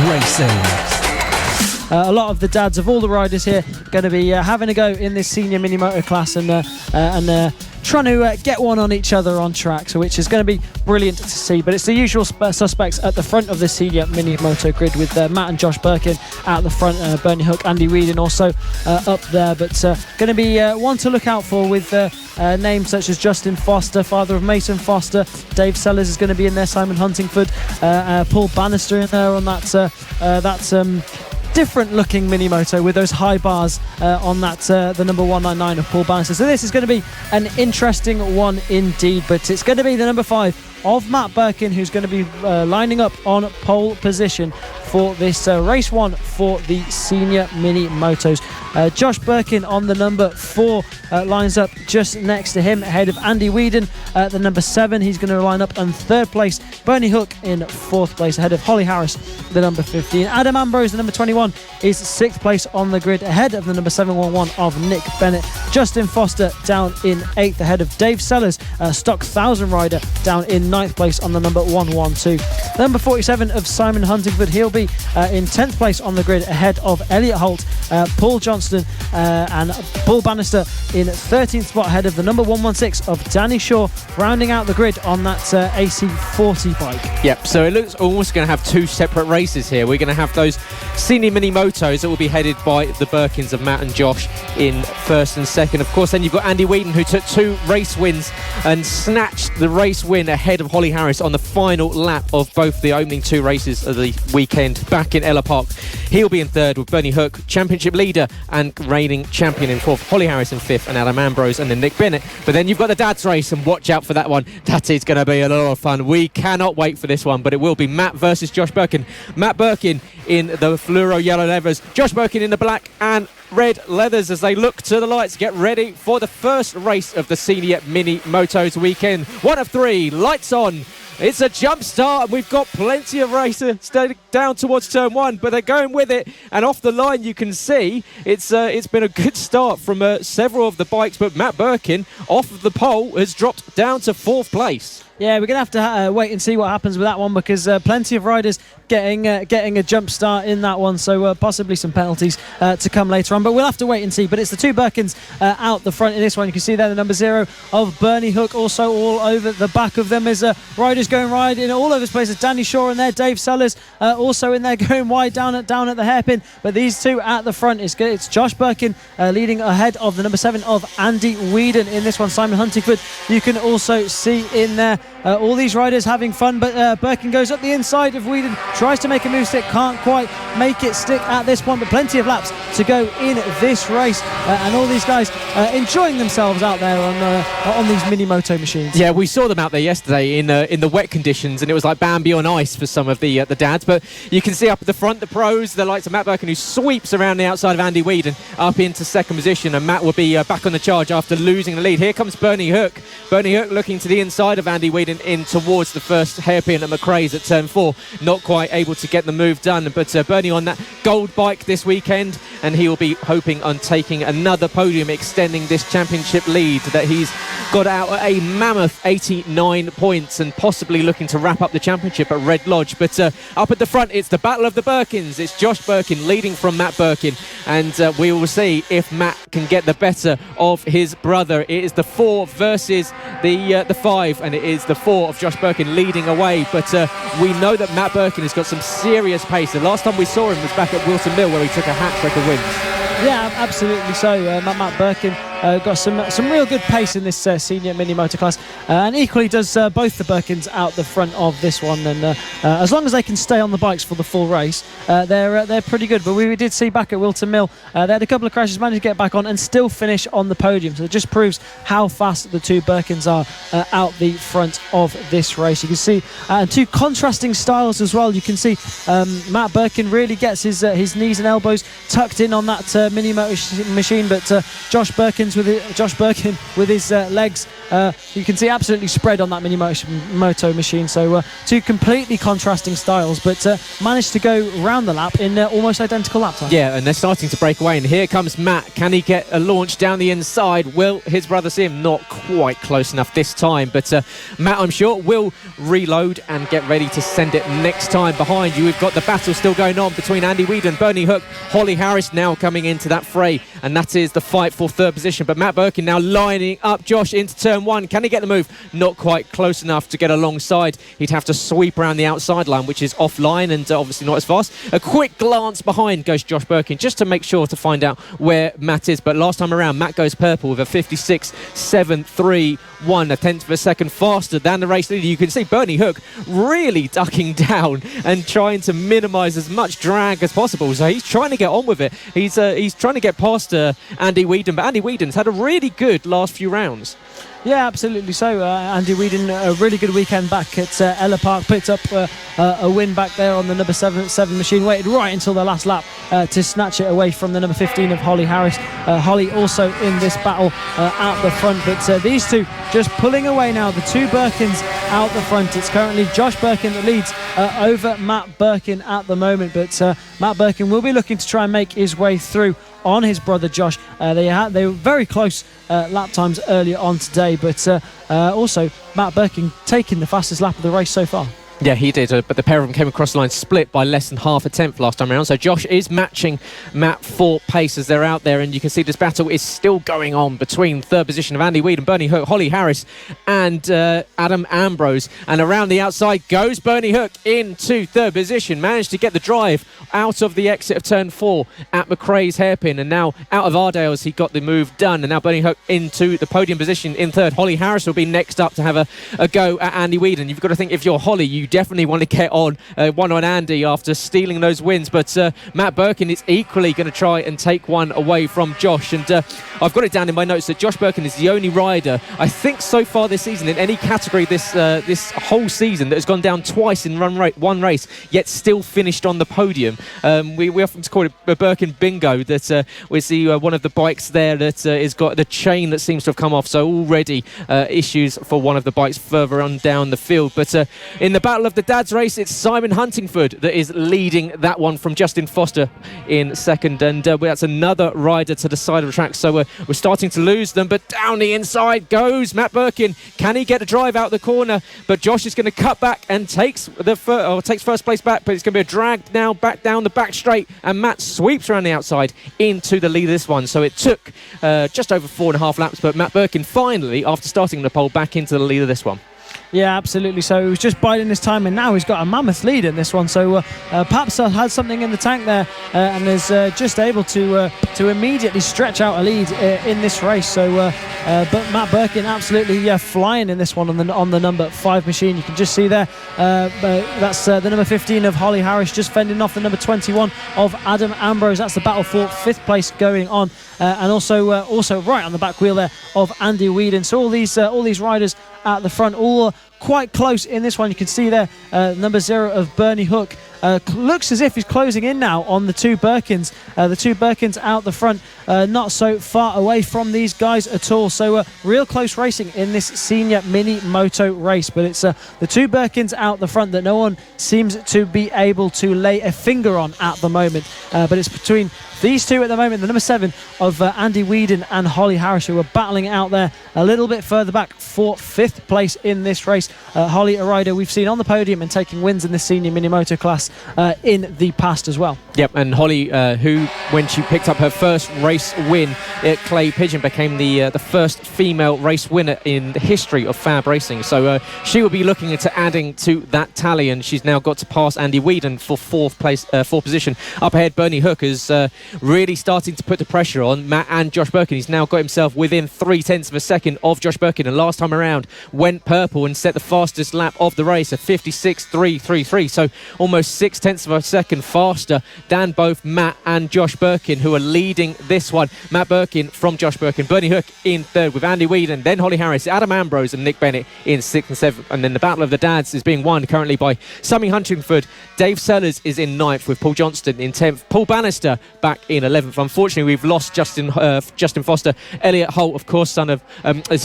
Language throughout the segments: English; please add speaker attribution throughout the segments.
Speaker 1: FAB-Racing. A lot of the dads of all the riders here going to be having a go in this Senior Minimoto class and trying to get one on each other on track, so which is going to be brilliant to see. But it's the usual suspects at the front of the Senior Minimoto grid, with Matt and Josh Birkin out the front, Bernie Hook, Andy Whedon also up there. But going to be one to look out for, with names such as Justin Foster, father of Mason Foster. Dave Sellers is going to be in there, Simon Huntingford, Paul Bannister in there on that different looking Minimoto with those high bars on that the number 199 of Paul Bannister. So this is going to be an interesting one indeed, but it's going to be the number 5 of Matt Birkin who's going to be lining up on pole position for this race 1 for the Senior Minimotos. Josh Birkin on the number 4 lines up just next to him, ahead of Andy Whedon at the number 7. He's going to line up in 3rd place. Bernie Hook in 4th place, ahead of Holly Harris, the number 15. Adam Ambrose, the number 21, is 6th place on the grid, ahead of the number 711 of Nick Bennett. Justin Foster down in 8th, ahead of Dave Sellers, stock 1000 rider, down in 9th place on the number 112. The number 47 of Simon Huntingford, he'll be in 10th place on the grid, ahead of Elliot Holt, Paul Johnston and Paul Bannister in 13th spot, ahead of the number 116 of Danny Shaw, rounding out the grid on that AC40 bike.
Speaker 2: Yep, so it looks almost going to have 2 separate races here. We're going to have those Senior Minimotos that will be headed by the Birkins of Matt and Josh in 1st and 2nd. Of course, then you've got Andy Whedon, who took 2 race wins and snatched the race win ahead of Holly Harris on the final lap of both the opening 2 races of the weekend back in Ella Park. He'll be in 3rd, with Bernie Hook, championship leader and reigning champion, in 4th, Holly Harris in 5th, and Adam Ambrose, and then Nick Bennett. But then you've got the dad's race, and watch out for that one. That is going to be a lot of fun. We cannot wait for this one, but it will be Matt versus Josh Birkin. Matt Birkin in the fluoro yellow leathers, Josh Birkin in the black and red leathers, as they look to the lights, get ready for the first race of the Senior Minimotos weekend. 1 of 3, lights on. It's a jump start, and we've got plenty of racers down towards turn 1, but they're going with it. And off the line, you can see it's been a good start from several of the bikes, but Matt Birkin off of the pole has dropped down to 4th place.
Speaker 1: Yeah, we're going to have to wait and see what happens with that one, because plenty of riders getting a jump start in that one, so possibly some penalties to come later on, but we'll have to wait and see. But it's the 2 Birkins out the front in this one. You can see there the number 0 of Bernie Hook, also all over the back of them is riders going wide in all over this place. Danny Shaw in there, Dave Sellers also in there going wide down at the hairpin, but these 2 at the front, it's Josh Birkin leading ahead of the number 7 of Andy Whedon in this one. Simon Huntingford you can also see in there. All these riders having fun, but Birkin goes up the inside of Whedon, tries to make a move stick, can't quite make it stick at this point, but plenty of laps to go in this race, and all these guys enjoying themselves out there on these Minimoto machines.
Speaker 2: Yeah, we saw them out there yesterday in the wet conditions, and it was like Bambi on ice for some of the dads. But you can see up at the front, the pros, the likes of Matt Birkin, who sweeps around the outside of Andy Whedon up into 2nd position, and Matt will be back on the charge after losing the lead. Here comes Bernie Hook. Bernie Hook looking to the inside of Andy Whedon in towards the first hairpin at McRae's at turn 4, not quite able to get the move done, but Bernie on that gold bike this weekend, and he will be hoping on taking another podium, extending this championship lead that he's got out at a mammoth 89 points, and possibly looking to wrap up the championship at Red Lodge. But up at the front, it's the battle of the Birkins. It's Josh Birkin leading from Matt Birkin, and we will see if Matt can get the better of his brother. It is the 4 versus the 5, and it is the 4 of Josh Birkin leading away, but we know that Matt Birkin has got some serious pace. The last time we saw him was back at Wilton Mill, where he took a hat-trick of wins.
Speaker 1: Yeah, absolutely so. Matt Birkin got some real good pace in this Senior Minimoto class, and equally does both the Birkins out the front of this one. And as long as they can stay on the bikes for the full race, they're pretty good. But we did see back at Wilton Mill, they had a couple of crashes, managed to get back on and still finish on the podium. So it just proves how fast the 2 Birkins are out the front of this race. You can see 2 contrasting styles as well. You can see Matt Birkin really gets his knees and elbows tucked in on that Minimoto machine, but Josh Birkin with his legs you can see absolutely spread on that Minimoto machine. So two completely contrasting styles, but managed to go round the lap in almost identical lap time.
Speaker 2: Yeah, and they're starting to break away, and here comes Matt. Can he get a launch down the inside? Will his brother see him? Not quite close enough this time, but Matt, I'm sure, will reload and get ready to send it next time. Behind you, we've got the battle still going on between Andy Whedon, Bernie Hook, Holly Harris now coming into that fray, and that is the fight for third position. But Matt Birkin now lining up Josh into turn one. Can he get the move? Not quite close enough to get alongside. He'd have to sweep around the outside line, which is offline and obviously not as fast. A quick glance behind goes Josh Birkin, just to make sure to find out where Matt is. But last time around, Matt goes purple with a 56.731, a tenth of a second faster than the race leader. You can see Bernie Hook really ducking down and trying to minimise as much drag as possible. So he's trying to get on with it. He's trying to get past Andy Whedon, but Andy Whedon's had a really good last few rounds.
Speaker 1: Yeah, absolutely so. Andy Whedon, a really good weekend back at Ella Park, picked up a win back there on the number 7 machine, waited right until the last lap to snatch it away from the number 15 of Holly Harris. Holly also in this battle out the front, but these two just pulling away now. The two Birkins out the front. It's currently Josh Birkin that leads over Matt Birkin at the moment, but Matt Birkin will be looking to try and make his way through on his brother Josh. They were very close lap times earlier on today, but also Matt Birkin taking the fastest lap of the race so far.
Speaker 2: Yeah, he did, but the pair of them came across the line split by less than half a tenth last time around. So Josh is matching Matt for pace as they're out there, and you can see this battle is still going on between third position of Andy Whedon, Bernie Hook, Holly Harris and Adam Ambrose. And around the outside goes Bernie Hook into third position, managed to get the drive out of the exit of turn 4 at McRae's hairpin, and now out of Ardale's he got the move done, and now Bernie Hook into the podium position in third. Holly Harris will be next up to have a go at Andy Whedon. You've got to think, if you're Holly, you definitely want to get on one on Andy after stealing those wins, but Matt Birkin is equally going to try and take one away from Josh. And I've got it down in my notes that Josh Birkin is the only rider, I think, so far this season in any category this whole season that has gone down twice in one race, yet still finished on the podium. We often call it a Birkin bingo, that we see one of the bikes there that has got the chain that seems to have come off, so already issues for one of the bikes further on down the field. But in the battle of the dad's race, it's Simon Huntingford that is leading that one from Justin Foster in second, and that's another rider to the side of the track, so we're starting to lose them. But down the inside goes Matt Birkin. Can he get a drive out the corner? But Josh is going to cut back and takes first place back, but it's going to be a drag now back down the back straight, and Matt sweeps around the outside into the lead of this one. So it took just over 4.5 laps, but Matt Birkin finally, after starting the pole, back into the lead of this one.
Speaker 1: Yeah, absolutely. So he was just biding his time, and now he's got a mammoth lead in this one. So perhaps had something in the tank there, and is just able to immediately stretch out a lead in this race. So, but Matt Birkin absolutely flying in this one on the number 5 machine. You can just see there. That's the number 15 of Holly Harris just fending off the number 21 of Adam Ambrose. That's the battle for 5th place going on, and also right on the back wheel there of Andy Whedon. So all these riders at the front, all quite close in this one. You can see there number 0 of Bernie Hook looks as if he's closing in now on the two Birkins. The two Birkins out the front, not so far away from these guys at all. So real close racing in this Senior Minimoto race, but it's the two Birkins out the front that no one seems to be able to lay a finger on at the moment. But it's between these two at the moment, the number 7 of Andy Whedon and Holly Harris, who are battling it out there a little bit further back for 5th place in this race. Holly, a rider we've seen on the podium and taking wins in the Senior Minimoto class in the past as well.
Speaker 2: Yep, and Holly, who, when she picked up her first race win at Clay Pigeon, became the first female race winner in the history of FAB-Racing. So she will be looking into adding to that tally, and she's now got to pass Andy Whedon for 4th position. Up ahead, Bernie Hook is really starting to put the pressure on Matt and Josh Birkin. He's now got himself within 0.3 of a second of Josh Birkin, and last time around went purple and set the fastest lap of the race at 56.333, so almost 0.6 of a second faster than both Matt and Josh Birkin, who are leading this one. Matt Birkin from Josh Birkin, Bernie Hook in 3rd with Andy Whedon, then Holly Harris, Adam Ambrose and Nick Bennett in 6th and 7th, and then the battle of the dads is being won currently by Sammy Huntingford. Dave Sellers is in 9th with Paul Johnston in 10th. Paul Bannister back back in 11th. Unfortunately, we've lost Justin Foster, Elliot Holt, of course, son of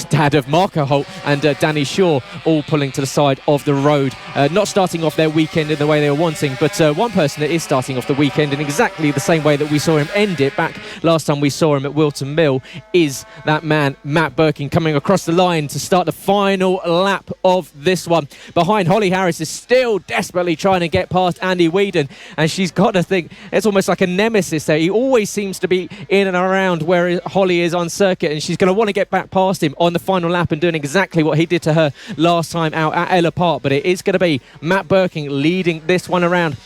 Speaker 2: dad of Marco Holt, and Danny Shaw, all pulling to the side of the road. Not starting off their weekend in the way they were wanting, but one person that is starting off the weekend in exactly the same way that we saw him end it back last time we saw him at Wilton Mill is that man, Matt Birkin, coming across the line to start the final lap of this one. Behind, Holly Harris is still desperately trying to get past Andy Whedon, and she's got to think it's almost like a nemesis there. He always seems to be in and around where Holly is on circuit, and she's going to want to get back past him on the final lap and doing exactly what he did to her last time out at Ella Park. But it is going to be Matt Birkin leading this one around.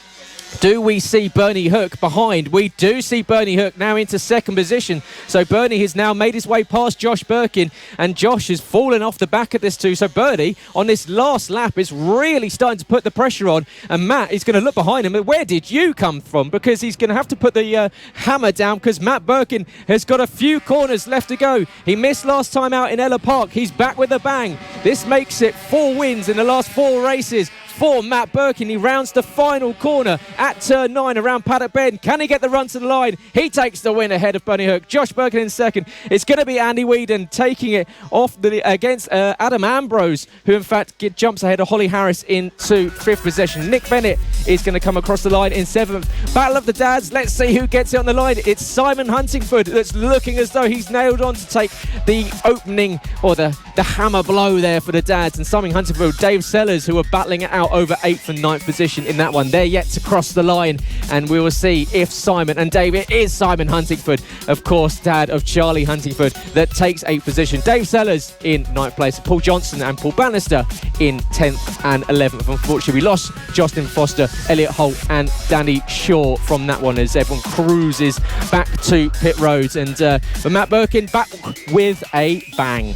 Speaker 2: Do we see Bernie Hook behind? We do see Bernie Hook now into second position. So Bernie has now made his way past Josh Birkin, and Josh has fallen off the back of this too. So Bernie, on this last lap, is really starting to put the pressure on, and Matt is going to look behind him. Where did you come from? Because he's going to have to put the hammer down, because Matt Birkin has got a few corners left to go. He missed last time out in Ella Park. He's back with a bang. This makes it 4 wins in the last 4 races for Matt Birkin. He rounds the final corner at turn 9 around Paddock Bend. Can he get the run to the line? He takes the win ahead of Bernie Hook. Josh Birkin in second. It's going to be Andy Whedon taking it off against Adam Ambrose, who in fact jumps ahead of Holly Harris into 5th position. Nick Bennett is going to come across the line in 7th. Battle of the Dads. Let's see who gets it on the line. It's Simon Huntingford that's looking as though he's nailed on to take the opening, or the hammer blow there for the Dads. And Simon Huntingford, Dave Sellers, who are battling it out over 8th and 9th position in that one. They're yet to cross the line, and we will see if Simon, and Dave, it is Simon Huntingford, of course, dad of Charlie Huntingford, that takes 8th position. Dave Sellers in 9th place. Paul Johnson and Paul Bannister in 10th and 11th. Unfortunately, we lost Justin Foster, Elliot Holt and Danny Shaw from that one as everyone cruises back to pit roads. And but Matt Birkin back with a bang.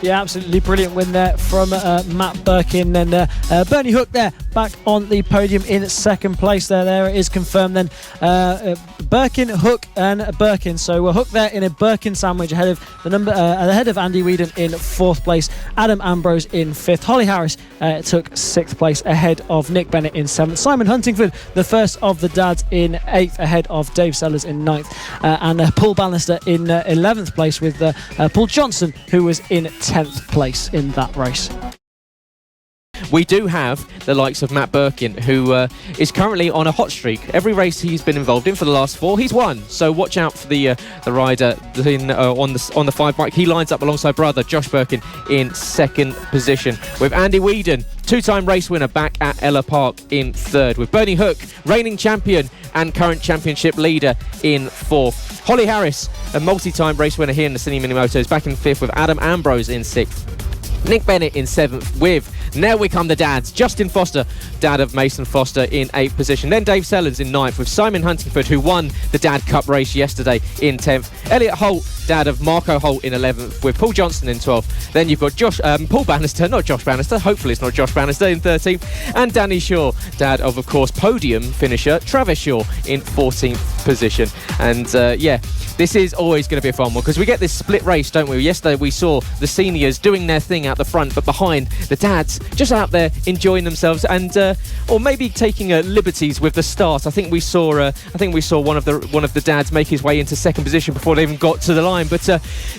Speaker 1: Yeah, absolutely brilliant win there from Matt Birkin. And Bernie Hook there back on the podium in second place. There it is confirmed then. Birkin, Hook and Birkin. So we're Hook there in a Birkin sandwich ahead of ahead of Andy Whedon in 4th place. Adam Ambrose in 5th. Holly Harris took 6th place ahead of Nick Bennett in 7th. Simon Huntingford, the first of the dads, in 8th ahead of Dave Sellers in 9th. And Paul Bannister in 11th place with Paul Johnson, who was in 10th place in that race.
Speaker 2: We do have the likes of Matt Birkin, who is currently on a hot streak. Every race he's been involved in for the last 4, he's won. So watch out for the rider on the 5 bike. He lines up alongside brother Josh Birkin in 2nd position, with Andy Whedon, 2-time race winner, back at Ella Park in 3rd, with Bernie Hook, reigning champion and current championship leader, in 4th. Holly Harris, a multi-time race winner here in the Senior Minimoto, is back in 5th, with Adam Ambrose in 6th. Nick Bennett in 7th, with Now We Come the Dads, Justin Foster, dad of Mason Foster, in 8th position. Then Dave Sellers in 9th, with Simon Huntingford, who won the Dad Cup race yesterday, in 10th. Elliot Holt, dad of Marco Holt, in 11th, with Paul Johnson in 12th. Then you've got Paul Bannister, not Josh Bannister, hopefully it's not Josh Bannister, in 13th. And Danny Shaw, dad of course, podium finisher Travis Shaw, in 14th position. And yeah, this is always going to be a fun one, because we get this split race, don't we? Yesterday we saw the seniors doing their thing out the front, but behind, the dads just out there enjoying themselves, and or maybe taking liberties with the start. I think we saw one of the dads make his way into 2nd position before they even got to the line. But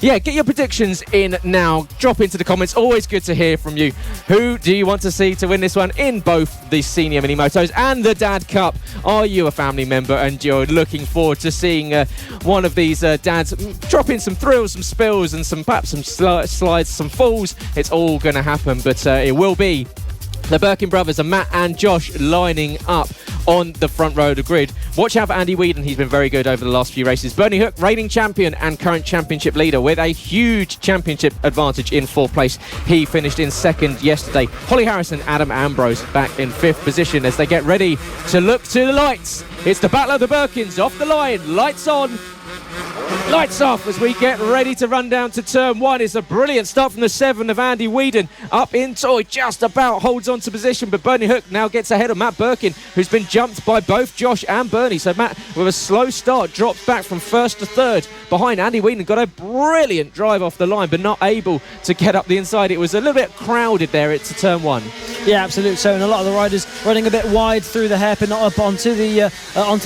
Speaker 2: yeah, get your predictions in now. Drop into the comments. Always good to hear from you. Who do you want to see to win this one in both the Senior Minimotos and the Dad Cup? Are you a family member and you're looking forward to seeing one of these dads drop in some thrills, some spills, and perhaps some slides, some falls? It's all going to happen, but it will be the Birkin brothers and Matt and Josh lining up on the front row of the grid. Watch out for Andy Whedon. He's been very good over the last few races. Bernie Hook, reigning champion and current championship leader, with a huge championship advantage in 4th place. He finished in 2nd yesterday. Holly Harris and Adam Ambrose back in 5th position as they get ready to look to the lights. It's the Battle of the Birkins. Off the line, lights on. Lights off as we get ready to run down to turn 1. It's a brilliant start from the 7 of Andy Whedon. Up in toy, just about holds on to position, but Bernie Hook now gets ahead of Matt Birkin, who's been jumped by both Josh and Bernie. So Matt, with a slow start, drops back from first to third behind Andy Whedon. Got a brilliant drive off the line, but not able to get up the inside. It was a little bit crowded there at turn 1.
Speaker 1: Yeah, absolutely. So, and a lot of the riders running a bit wide through the hairpin, not up onto the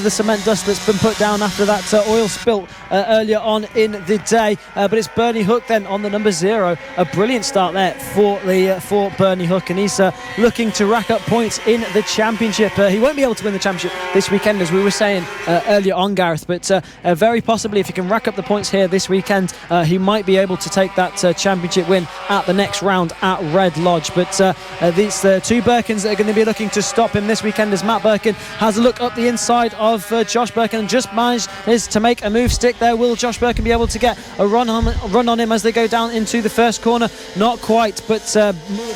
Speaker 1: cement dust that's been put down after that oil spill earlier on in the day. But it's Bernie Hook then on the number 0. A brilliant start there for Bernie Hook, and he's looking to rack up points in the championship. He won't be able to win the championship this weekend, as we were saying earlier on, Gareth, but very possibly if he can rack up the points here this weekend, he might be able to take that championship win at the next round at Red Lodge. But these two Birkins that are going to be looking to stop him this weekend, as Matt Birkin has a look up the inside of Josh Birkin and just manages to make a move stick there. Will Josh Birkin be able to get a run on him as they go down into the first corner? Not quite, but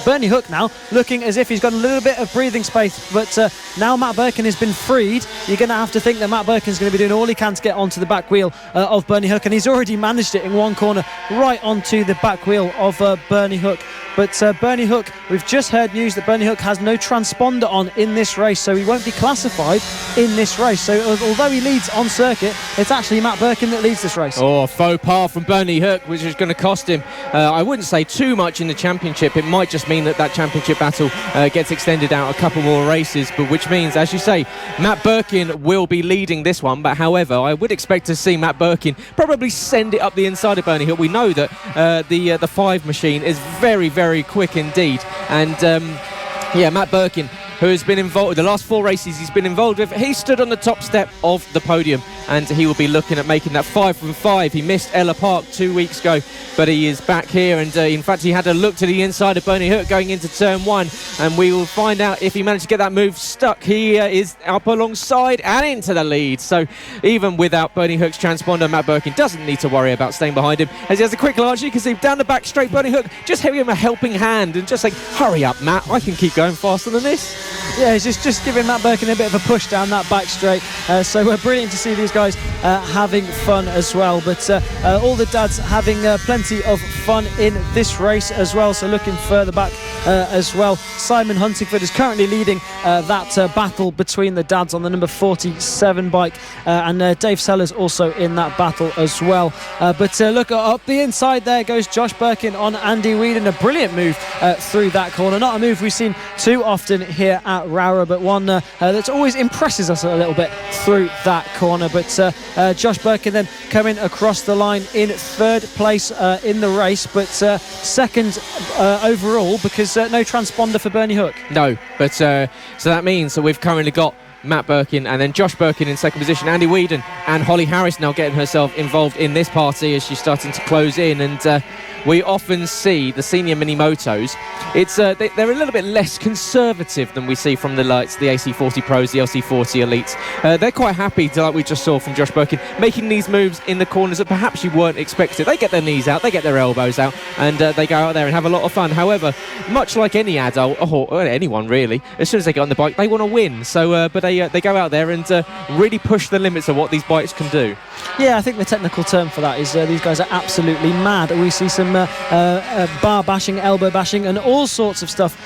Speaker 1: Bernie Hook now looking as if he's got a little bit of breathing space, but now Matt Birkin has been freed. You're going to have to think that Matt Birkin's going to be doing all he can to get onto the back wheel of Bernie Hook, and he's already managed it in one corner right onto the back wheel of Bernie Hook. But Bernie Hook, we've just heard news that Bernie Hook has no transponder on in this race, so he won't be classified in this race. So although he leads on circuit, it's actually Matt Birkin that leads this race.
Speaker 2: Oh, a faux pas from Bernie Hook, which is going to cost him, I wouldn't say too much in the championship. It might just mean that championship battle gets extended out a couple more races, but which means, as you say, Matt Birkin will be leading this one. But however, I would expect to see Matt Birkin probably send it up the inside of Bernie Hook. We know that the 5 machine is very, very quick indeed, and Matt Birkin, who has been involved the last 4 races he's been involved with, he stood on the top step of the podium, and he will be looking at making that 5 from 5. He missed Ella Park 2 weeks ago, but he is back here, and in fact he had a look to the inside of Bernie Hook going into turn 1, and we will find out if he managed to get that move stuck. He is up alongside and into the lead, so even without Bernie Hook's transponder, Matt Birkin doesn't need to worry about staying behind him, as he has a quick large. You can see down the back straight, Bernie Hook just giving him a helping hand and just like, hurry up Matt, I can keep going faster than this.
Speaker 1: Yeah, he's just giving Matt Birkin a bit of a push down that back straight. So we're brilliant to see these guys having fun as well. But all the dads having plenty of fun in this race as well. So looking further back as well, Simon Huntingford is currently leading that battle between the dads on the number 47 bike, and Dave Sellers also in that battle as well. But look up the inside, there goes Josh Birkin on Andy Whedon. A brilliant move through that corner. Not a move we've seen too often here at Rowrah, but one that always impresses us a little bit through that corner. But Josh Birkin then coming across the line in 3rd place in the race, but second overall, because no transponder for Bernie Hook.
Speaker 2: No, but so that means that we've currently got Matt Birkin and then Josh Birkin in 2nd position. Andy Whedon and Holly Harris now getting herself involved in this party as she's starting to close in, and we often see the senior Minimotos, they're a little bit less conservative than we see from the lights, the AC40 Pros, the LC40 Elites. They're quite happy to, like we just saw from Josh Birkin, making these moves in the corners that perhaps you weren't expected. They get their knees out, they get their elbows out, and they go out there and have a lot of fun. However, much like any adult, or anyone really, as soon as they get on the bike, they want to win. So, but they go out there and really push the limits of what these bikes can do.
Speaker 1: Yeah, I think the technical term for that is these guys are absolutely mad. We see some bar bashing, elbow bashing, and all sorts of stuff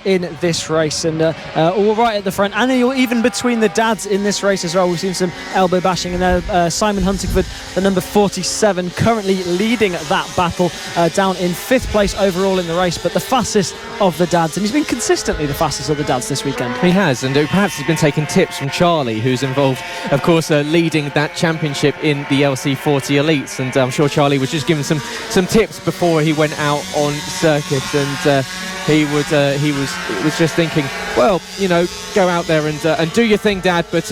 Speaker 1: in this race, and all right at the front, and even between the dads in this race as well. We've seen some elbow bashing, and Simon Huntingford, the number 47, currently leading that battle, down in 5th place overall in the race, but the fastest of the dads, and he's been consistently the fastest of the dads this weekend.
Speaker 2: He has, and perhaps he's been taking tips from Charlie, who's involved, of course, leading that championship in the LC40 Elites, and I'm sure Charlie was just giving some tips before he went out on circuit, and he was just thinking, well, go out there and do your thing, Dad, but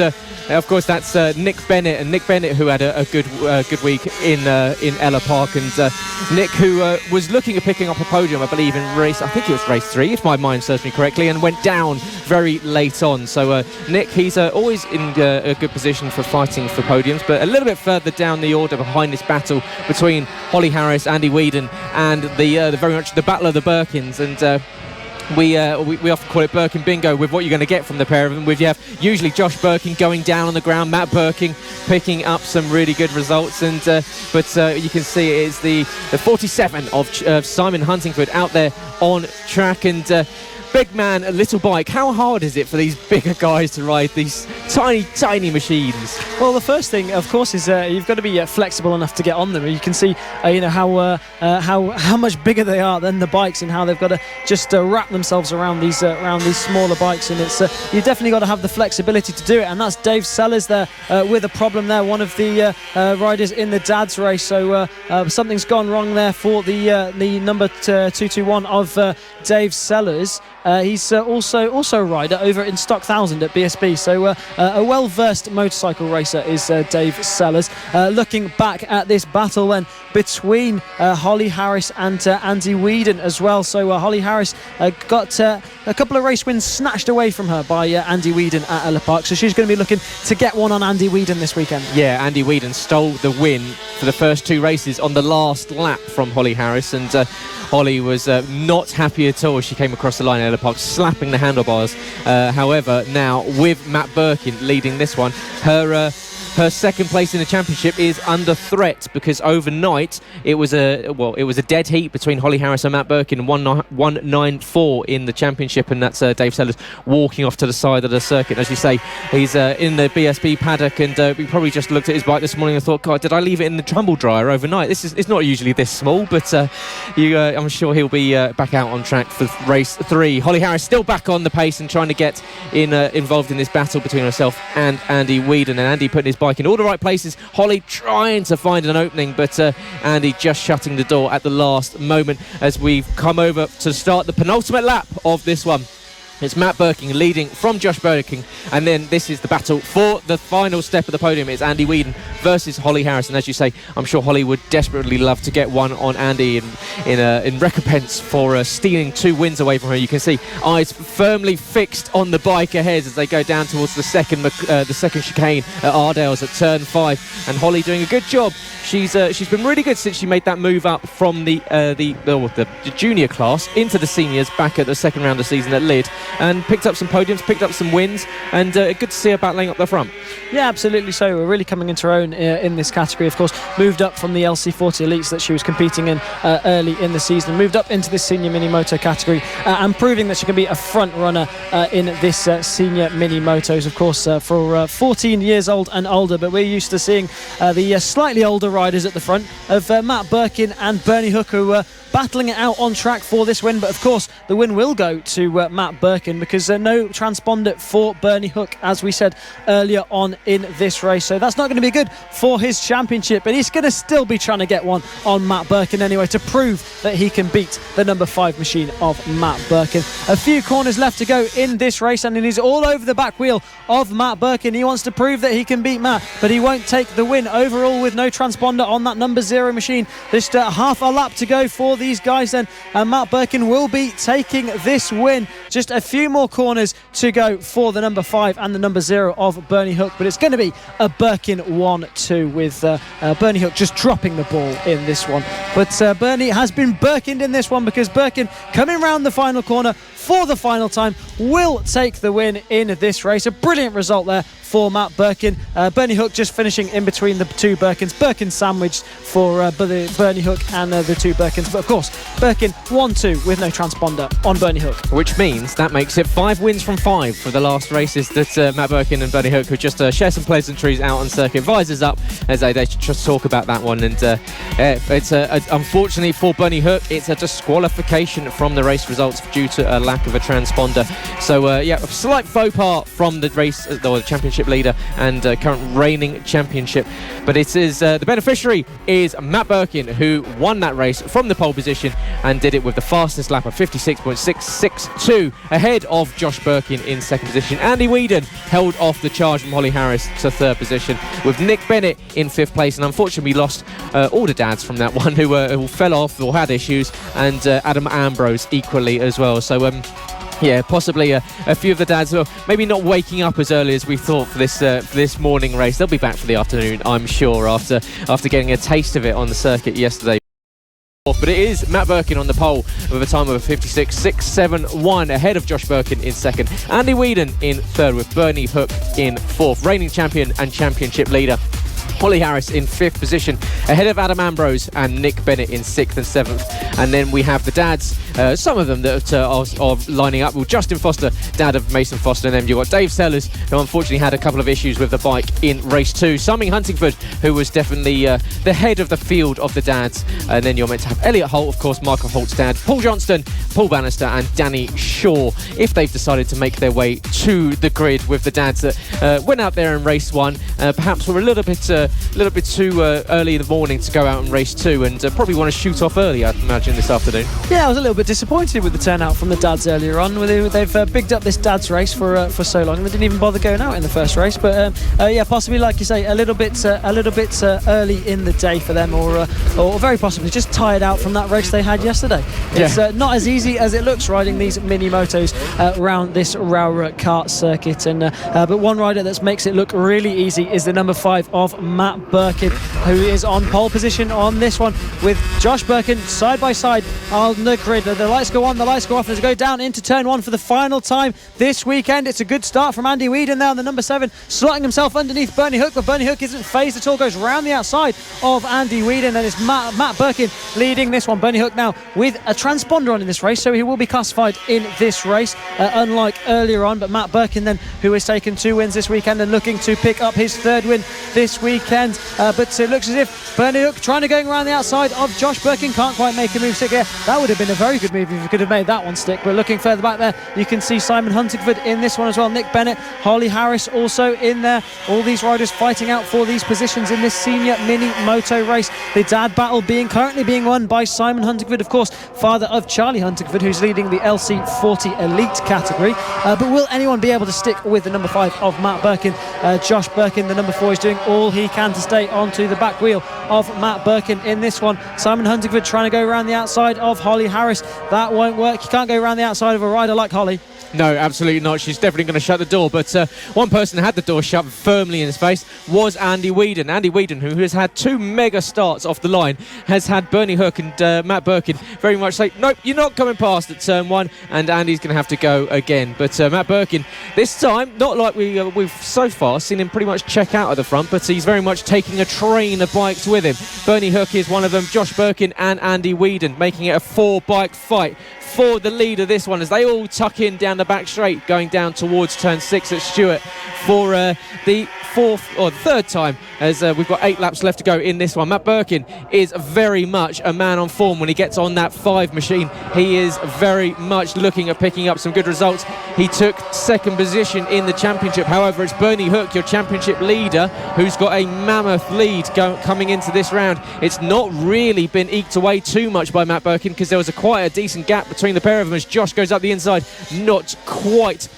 Speaker 2: of course that's Nick Bennett, who had a good week in Ella Park, and Nick, who was looking at picking up a podium, I believe, in I think it was race 3, if my mind serves me correctly, and went down very late on. So Nick, he's always in a good position for fighting for podiums, but a little bit further down the order behind this battle between Holly Harris, Andy Whedon, and the very much the battle of the Birkins, and we often call it Birkin bingo with what you're going to get from the pair of them. You have usually Josh Birkin going down on the ground, Matt Birkin picking up some really good results, and but you can see it is the 47 of Simon Huntingford out there on track, and big man, a little bike. How hard is it for these bigger guys to ride these tiny machines?
Speaker 1: Well, the first thing, of course, is you've got to be flexible enough to get on them. You can see, how much bigger they are than the bikes, and how they've got to just wrap themselves around these smaller bikes. And it's you definitely got to have the flexibility to do it. And that's Dave Sellers there with a problem there. One of the riders in the Dad's race. So something's gone wrong there for the number 221 of Dave Sellers. He's also a rider over in Stockthousand at BSB, so a well-versed motorcycle racer is Dave Sellers. Looking back at this battle then between Holly Harris and Andy Whedon as well. So Holly Harris got a couple of race wins snatched away from her by Andy Whedon at Ella Park, so she's going to be looking to get one on Andy Whedon this weekend. Yeah,
Speaker 2: Andy Whedon stole the win for the first two races on the last lap from Holly Harris, and Holly was not happy at all as she came across the line at Ella Park, slapping the handlebars. However, now with Matt Birkin leading this one, her second place in the championship is under threat, because overnight it was a dead heat between Holly Harris and Matt Birkin, 194 in the championship, and that's Dave Sellers walking off to the side of the circuit. As you say, he's in the BSB paddock, and we probably just looked at his bike this morning and thought, God, did I leave it in the tumble dryer overnight? It's not usually this small, but I'm sure he'll be back out on track for race 3. Holly Harris still back on the pace and trying to get involved in this battle between herself and Andy Whedon, and Andy putting his bike in all the right places. Holly trying to find an opening, but Andy just shutting the door at the last moment as we've come over to start the penultimate lap of this one. It's Matt Birkin leading from Josh Birkin, and then this is the battle for the final step of the podium. It's Andy Whedon versus Holly Harris, and as you say, I'm sure Holly would desperately love to get one on Andy in recompense for stealing 2 wins away from her. You can see eyes firmly fixed on the bike ahead as they go down towards the second chicane at Ardales at turn 5, and Holly doing a good job. She's been really good since she made that move up from the junior class into the seniors back at the second round of the season at Lid, and picked up some podiums, picked up some wins, and good to see her battling up the front. Yeah, absolutely. So we're really coming into her own in this category. Of course, moved up from the LC40 Elites that she was competing in early in the season, moved up into this Senior Minimoto category, and proving that she can be a front runner in this Senior Minimotos. Of course, for 14 years old and older, but we're used to seeing the slightly older riders at the front of Matt Birkin and Bernie Hook, who were battling it out on track for this win. But of course, the win will go to Matt Birkin, because no transponder for Bernie Hook, as we said earlier on in this race. So that's not going to be good for his championship, but he's going to still be trying to get one on Matt Birkin anyway, to prove that he can beat the number 5 machine of Matt Birkin. A few corners left to go in this race, and he's all over the back wheel of Matt Birkin. He wants to prove that he can beat Matt, but he won't take the win overall with no transponder on that number 0 machine. Just half a lap to go for these guys then, and Matt Birkin will be taking this win. Just a few more corners to go for the number 5 and the number 0 of Bernie Hook, but it's going to be a Birkin 1-2 with Bernie Hook just dropping the ball in this one. But Bernie has been Birkined in this one, because Birkin, coming round the final corner for the final time, will take the win in this race. A brilliant result there for Matt Birkin. Bernie Hook just finishing in between the 2 Birkins. Birkin sandwiched for Bernie Hook and the 2 Birkins. But of course, Birkin 1-2 with no transponder on Bernie Hook. Which means that makes it 5 wins from 5 for the last races that Matt Birkin and Bernie Hook, who just share some pleasantries out on circuit. Visors up as they just talk about that one. And it's unfortunately for Bernie Hook, it's a disqualification from the race results due to a lack of a transponder. So a slight faux pas from the race, or the championship leader and current reigning championship, but it is the beneficiary is Matt Birkin, who won that race from the pole position and did it with the fastest lap of 56.662, ahead of Josh Birkin in second position. Andy Whedon held off the charge from Holly Harris to third position, with Nick Bennett in 5th place, and unfortunately we lost all the dads from that one who fell off or had issues, and Adam Ambrose equally as well. So yeah, possibly a few of the dads are maybe not waking up as early as we thought for this morning race. They'll be back for the afternoon, I'm sure, after getting a taste of it on the circuit yesterday. But it is Matt Birkin on the pole with a time of 56.671 ahead of Josh Birkin in second. Andy Whedon in third with Bernie Hook in fourth. Reigning champion and championship leader Holly Harris in fifth position, ahead of Adam Ambrose and Nick Bennett in sixth and seventh. And then we have the dads, some of them that are lining up. Well, Justin Foster, dad of Mason Foster, and then you've got Dave Sellers, who unfortunately had a couple of issues with the bike in race 2. Simon Huntingford, who was definitely the head of the field of the dads. And then you're meant to have Elliot Holt, of course, Michael Holt's dad, Paul Johnston, Paul Bannister, and Danny Shaw, if they've decided to make their way to the grid with the dads that went out there in race 1. Perhaps were a little bit too early in the morning to go out in race 2, and probably want to shoot off early, I'd imagine, this afternoon.
Speaker 1: Yeah, I was a little bit disappointed with the turnout from the dads earlier on. They've bigged up this dads race for so long, and they didn't even bother going out in the first race. But yeah, possibly, like you say, a little bit early in the day for them, or very possibly just tired out from that race they had yesterday. It's not as easy as it looks riding these mini motos around this Rowrah kart circuit. And but one rider that makes it look really easy is the number 5 of Matt Birkin, who is on pole position on this one with Josh Birkin side by side on the grid. The lights go on, the lights go off as they go down into turn 1 for the final time this weekend. It's a good start from Andy Whedon there on the number 7, slotting himself underneath Bernie Hook, but Bernie Hook isn't phased at all, goes round the outside of Andy Whedon, and it's Matt Birkin leading this one. Bernie Hook now with a transponder on in this race, so he will be classified in this race, unlike earlier on. But Matt Birkin then, who has taken 2 wins this weekend and looking to pick up his 3rd win this weekend. But it looks as if Bernie Hook trying to go around the outside of Josh Birkin, can't quite make a move stick here. That would have been a very good move if he could have made that one stick. But looking further back there, you can see Simon Huntingford in this one as well, Nick Bennett, Holly Harris also in there. All these riders fighting out for these positions in this senior mini moto race. The dad battle currently being won by Simon Huntingford, of course, father of Charlie Huntingford, who's leading the LC40 Elite category. But will anyone be able to stick with the number 5 of Matt Birkin? Josh Birkin, the number 4, is doing all he can to stay onto the back wheel of Matt Birkin in this one. Simon Huntingford trying to go around the outside of Holly Harris. That won't work. You can't go around the outside of a rider like Holly.
Speaker 2: No, absolutely not. She's definitely going to shut the door. But one person had the door shut firmly in his face was Andy Whedon. Andy Whedon, who has had 2 mega starts off the line, has had Bernie Hook and Matt Birkin very much say, nope, you're not coming past at turn 1, and Andy's going to have to go again. But Matt Birkin, this time, not like we've so far seen him pretty much check out at the front, but he's very much taking a train of bikes with him. Bernie Hook is one of them, Josh Birkin and Andy Whedon, making it a 4-bike fight for the lead of this one as they all tuck in down the back straight, going down towards turn 6 at Stewart for the 4th or 3rd time, as we've got 8 laps left to go in this one. Matt Birkin is very much a man on form when he gets on that 5 machine. He is very much looking at picking up some good results. He took 2nd position in the championship. However, it's Bernie Hook, your championship leader, who's got a mammoth lead coming into this round. It's not really been eked away too much by Matt Birkin, because there was quite a decent gap between the pair of them as Josh goes up the inside, not quite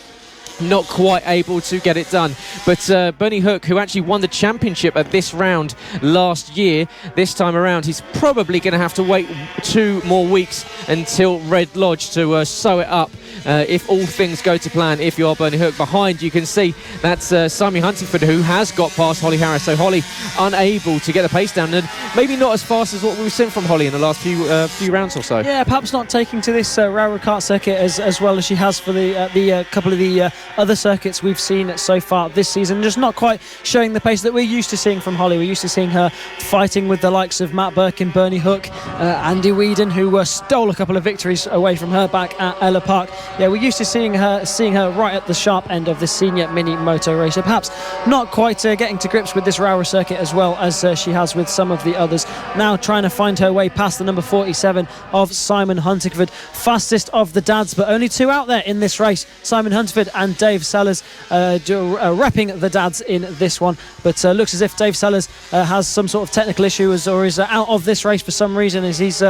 Speaker 2: able to get it done. But Bernie Hook, who actually won the championship at this round last year, this time around he's probably going to have to wait 2 more weeks until Red Lodge to sew it up, if all things go to plan. If you are Bernie Hook, behind you can see that's Simon Huntingford, who has got past Holly Harris. So Holly unable to get the pace down, and maybe not as fast as what we've seen from Holly in the last few rounds or so. Yeah,
Speaker 1: perhaps not taking to this Rowrah kart circuit as well as she has for the couple of the other circuits we've seen so far this season. Just not quite showing the pace that we're used to seeing from Holly. We're used to seeing her fighting with the likes of Matt Birkin, Bernie Hook, Andy Whedon, who stole a couple of victories away from her back at Ella Park. Yeah, we're used to seeing her right at the sharp end of the senior mini moto race. So perhaps not quite getting to grips with this Rowrah circuit as well as she has with some of the others. Now trying to find her way past the number 47 of Simon Huntingford, fastest of the dads, but only 2 out there in this race, Simon Huntingford and Dave Sellers, repping the dads in this one. But looks as if Dave Sellers has some sort of technical issue or is out of this race for some reason, as he's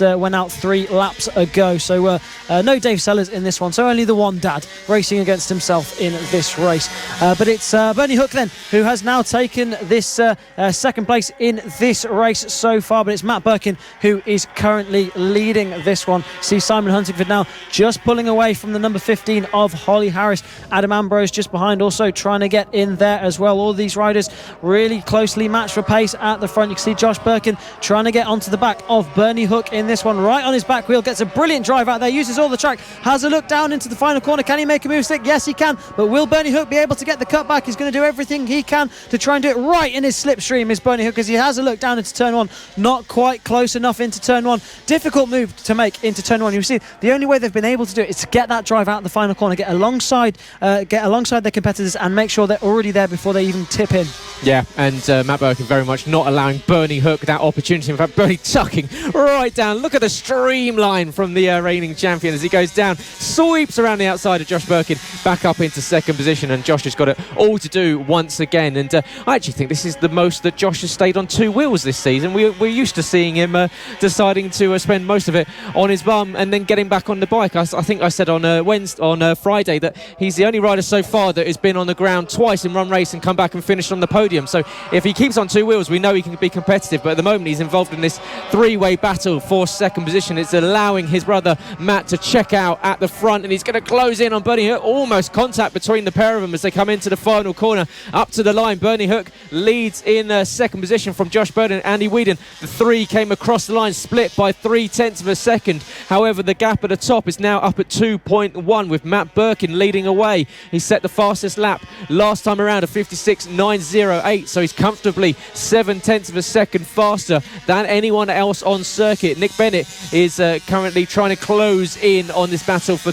Speaker 1: went out 3 laps ago. So no Dave Sellers in this one, so only the one dad racing against himself in this race. But it's Bernie Hook then, who has now taken this 2nd place in this race so far. But it's Matt Birkin who is currently leading this one. See Simon Huntingford now just pulling away from the number 15 of Holly Holly Harris, Adam Ambrose just behind, also trying to get in there as well. All these riders really closely matched for pace at the front. You can see Josh Birkin trying to get onto the back of Bernie Hook in this one, right on his back wheel, gets a brilliant drive out there, uses all the track, has a look down into the final corner. Can he make a move stick? Yes, he can. But will Bernie Hook be able to get the cut back? He's going to do everything he can to try and do it right in his slipstream, is Bernie Hook, because he has a look down into turn one, not quite close enough into turn one. Difficult move to make into turn one. You see, the only way they've been able to do it is to get that drive out the final corner, get alongside their competitors and make sure they're already there before they even tip in.
Speaker 2: Yeah, and Matt Birkin very much not allowing Bernie Hook that opportunity. In fact, Bernie tucking right down. Look at the streamline from the reigning champion as he goes down, sweeps around the outside of Josh Birkin, back up into second position, and Josh has got it all to do once again. And I actually think this is the most that Josh has stayed on two wheels this season. We're used to seeing him deciding to spend most of it on his bum and then getting back on the bike. I think I said on Friday that he's the only rider so far that has been on the ground twice in one race and come back and finished on the podium. So if he keeps on two wheels, we know he can be competitive, but at the moment he's involved in this three-way battle for second position. It's allowing his brother Matt to check out at the front, and he's going to close in on Bernie Hook. Almost contact between the pair of them as they come into the final corner up to the line. Bernie Hook leads in second position from Josh Birkin and Andy Whedon. The three came across the line, split by 0.3 of a second. However, the gap at the top is now up at 2.1 with Matt Birkin leading away. He set the fastest lap last time around of 56.908, so he's comfortably 0.7 of a second faster than anyone else on circuit. Nick Bennett is currently trying to close in on this battle for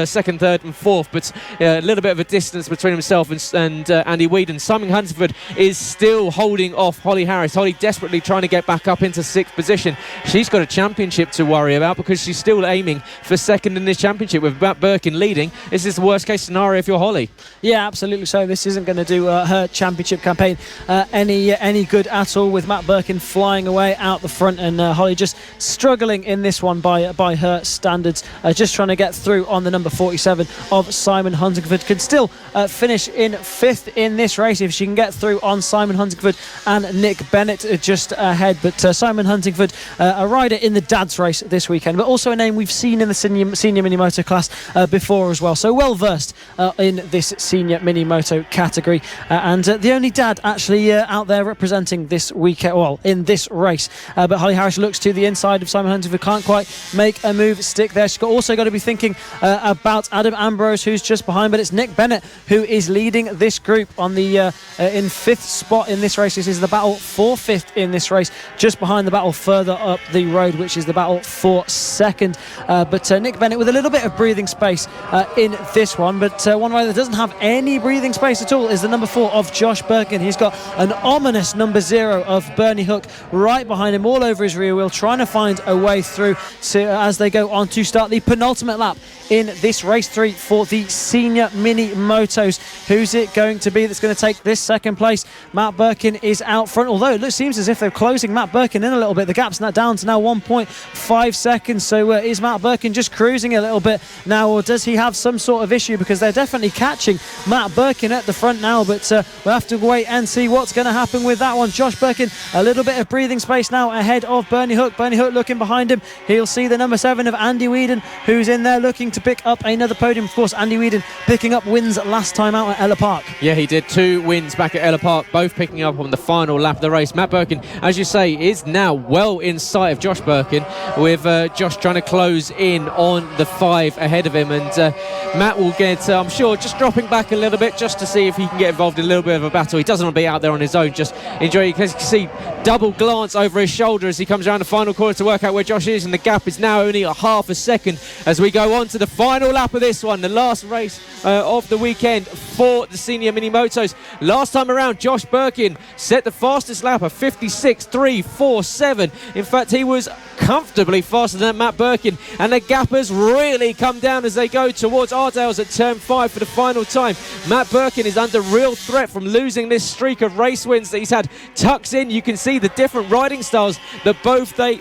Speaker 2: second, third and fourth, but a little bit of a distance between himself and Andy Whedon. Simon Huntingford is still holding off Holly Harris. Holly desperately trying to get back up into sixth position. She's got a championship to worry about because she's still aiming for second in this championship with Matt Birkin leading. This is the worst case scenario if you're Holly.
Speaker 1: Yeah, absolutely so. This isn't going to do her championship campaign any good at all, with Matt Birkin flying away out the front and Holly just struggling in this one by her standards, just trying to get through on the number 47 of Simon Huntingford. Could still finish in fifth in this race if she can get through on Simon Huntingford and Nick Bennett just ahead. But Simon Huntingford, a rider in the dad's race this weekend, but also a name we've seen in the senior Minimoto class before as well, so well versed in this senior Minimoto category, and the only dad actually out there representing this weekend, well, in this race. But Holly Harris looks to the inside of Simon Huntingford, can't quite make a move stick there. She's also got to be thinking about Adam Ambrose, who's just behind, but it's Nick Bennett who is leading this group on the in fifth spot in this race. This is the battle for fifth in this race, just behind the battle further up the road, which is the battle for second. But Nick Bennett with a little bit of breathing space in this one, but one rider that doesn't have any breathing space at all is the number 4 of Josh Birkin. He's got an ominous number 0 of Bernie Hook right behind him, all over his rear wheel, trying to find a way through as they go on to start the penultimate lap in this race 3 for the Senior Minimotos. Who's it going to be that's going to take this second place? Matt Birkin is out front, although it seems as if they're closing Matt Birkin in a little bit. The gap's now down to 1.5 seconds. So is Matt Birkin just cruising a little bit now, or does he have some sort of issue? Because they're definitely catching Matt Birkin at the front now, but we'll have to wait and see what's going to happen with that one. Josh Birkin, a little bit of breathing space now ahead of Bernie Hook. Bernie Hook looking behind him. He'll see the number 7 of Andy Whedon, who's in there looking to pick up another podium. Of course, Andy Whedon picking up wins last time out at Ella Park.
Speaker 2: Yeah, he did 2 wins back at Ella Park, both picking up on the final lap of the race. Matt Birkin, as you say, is now well in sight of Josh Birkin, with Josh trying to close in on the 5 ahead of him, and Matt will get, I'm sure, just dropping back a little bit just to see if he can get involved in a little bit of a battle. He doesn't want to be out there on his own, just enjoy. You can see double glance over his shoulder as he comes around the final corner to work out where Josh is, and the gap is now only a half a second as we go on to the final lap of this one, the last race of the weekend for the Senior Minimotos. Last time around, Josh Birkin set the fastest lap of 56.347. In fact, he was comfortably faster than Matt Birkin, and the gap has really come down as they go towards Ardales at turn 5 for the final time. Matt Birkin is under real threat from losing this streak of race wins that he's had tucks in. You can see the different riding styles that both the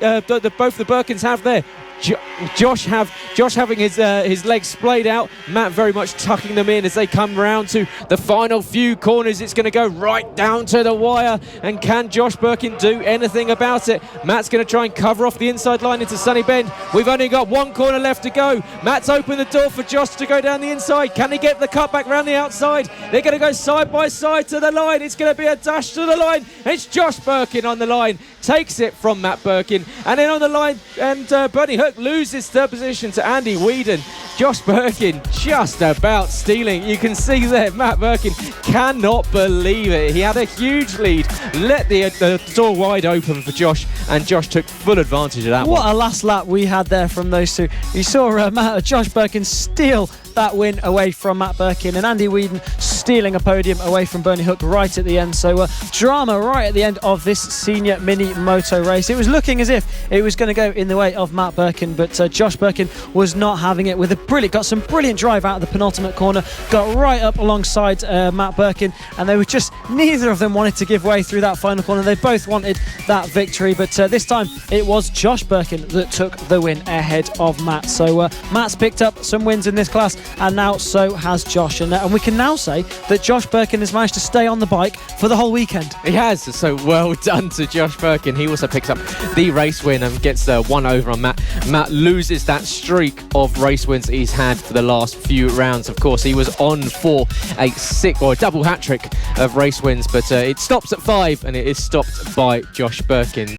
Speaker 2: Birkins have there. Josh having his legs splayed out, Matt very much tucking them in as they come round to the final few corners. It's going to go right down to the wire, and can Josh Birkin do anything about it? Matt's going to try and cover off the inside line into Sunny Bend. We've only got one corner left to go. Matt's opened the door for Josh to go down the inside. Can he get the cut back round the outside? They're going to go side by side to the line. It's going to be a dash to the line. It's Josh Birkin on the line, takes it from Matt Birkin, and then on the line, and Bernie Hook loses third position to Andy Whedon. Josh Birkin just about stealing. You can see there, Matt Birkin cannot believe it. He had a huge lead, let the door wide open for Josh, and Josh took full advantage of that.
Speaker 1: What a last lap we had there from those two. You saw Josh Birkin steal that win away from Matt Birkin, and Andy Whedon stealing a podium away from Bernie Hook right at the end. So drama right at the end of this Senior Mini Moto race. It was looking as if it was going to go in the way of Matt Birkin, but Josh Birkin was not having it. Got some brilliant drive out of the penultimate corner, got right up alongside Matt Birkin, and they were just, neither of them wanted to give way through that final corner. They both wanted that victory, but this time it was Josh Birkin that took the win ahead of Matt. So Matt's picked up some wins in this class, and now so has Josh, and we can now say that Josh Birkin has managed to stay on the bike for the whole weekend.
Speaker 2: He has, so well done to Josh Birkin. He also picks up the race win and gets one over on Matt. Matt loses that streak of race wins he's had for the last few rounds. Of course, he was on for a double hat trick of race wins, but it stops at 5, and it is stopped by Josh Birkin.